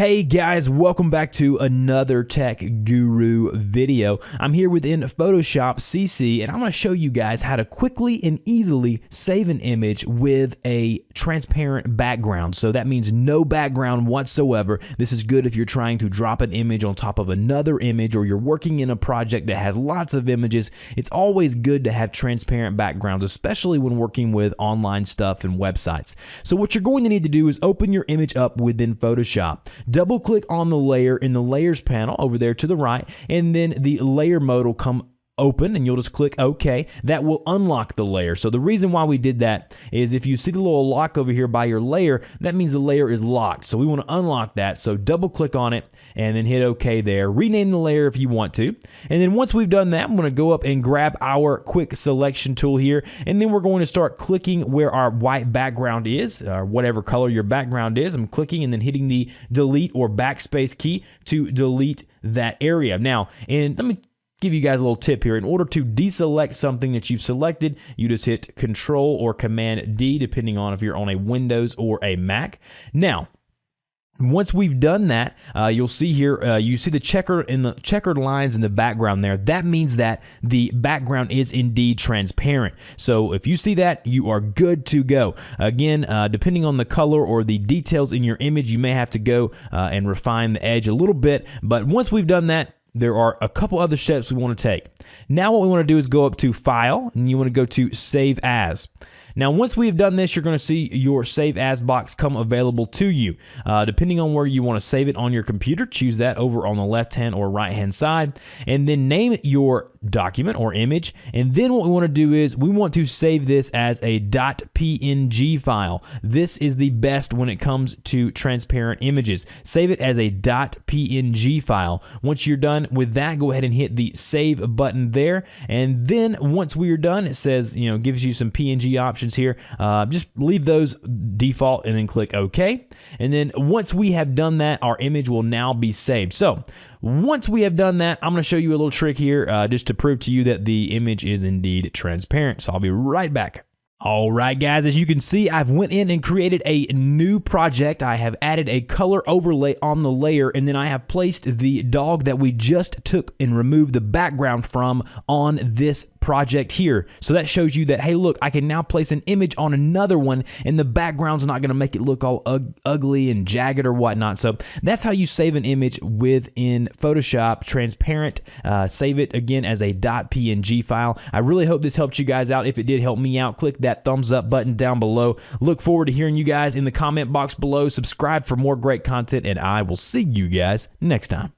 Hey guys, welcome back to another Tech Guru video. I'm here within Photoshop CC and I'm going to show you guys how to quickly and easily save an image with a transparent background. So that means no background whatsoever. This is good if you're trying to drop an image on top of another image or you're working in a project that has lots of images. It's always good to have transparent backgrounds, especially when working with online stuff and websites. So what you're going to need to do is open your image up within Photoshop. Double click on the layer in the layers panel over there to the right, and then the layer mode will come open and you'll just click OK. That will unlock the layer. So the reason why we did that is if you see the little lock over here by your layer, that means the layer is locked. So we want to unlock that. So double click on it and then hit OK there. Rename the layer if you want to. And then once we've done that, I'm going to go up and grab our quick selection tool here. And then we're going to start clicking where our white background is, or whatever color your background is. I'm clicking and then hitting the delete or backspace key to delete that area. Now, and let me give you guys a little tip here. In order to deselect something that you've selected, you just hit Control or Command D, depending on if you're on a Windows or a Mac. Now, once we've done that, you'll see here, you see the checkered lines in the background there. That means that the background is indeed transparent. So if you see that, you are good to go. Again, depending on the color or the details in your image, you may have to go and refine the edge a little bit. But once we've done that, there are a couple other steps we want to take. Now what we want to do is go up to File, and you want to go to Save As. Now once we have done this, you're going to see your Save As box come available to you. Depending on where you want to save it on your computer, choose that over on the left-hand or right-hand side, and then name your document or image. And then what we want to do is we want to save this as a .png file. This is the best when it comes to transparent images. Save it as a .png file. Once you're done with that, go ahead and hit the Save button there. And then once we are done, it says, gives you some PNG options here. Just leave those default and then click OK. And then once we have done that, our image will now be saved. So once we have done that, I'm going to show you a little trick here just to prove to you that the image is indeed transparent. So I'll be right back. All right, guys, as you can see, I've went in and created a new project. I have added a color overlay on the layer, and then I have placed the dog that we just took and removed the background from on this project here. So that shows you that, hey, look, I can now place an image on another one, and the background's not going to make it look all ugly and jagged or whatnot. So that's how you save an image within Photoshop, transparent. Save it again as a .png file. I really hope this helped you guys out. If it did help me out, click that thumbs up button down below. Look forward to hearing you guys in the comment box below. Subscribe for more great content, and I will see you guys next time.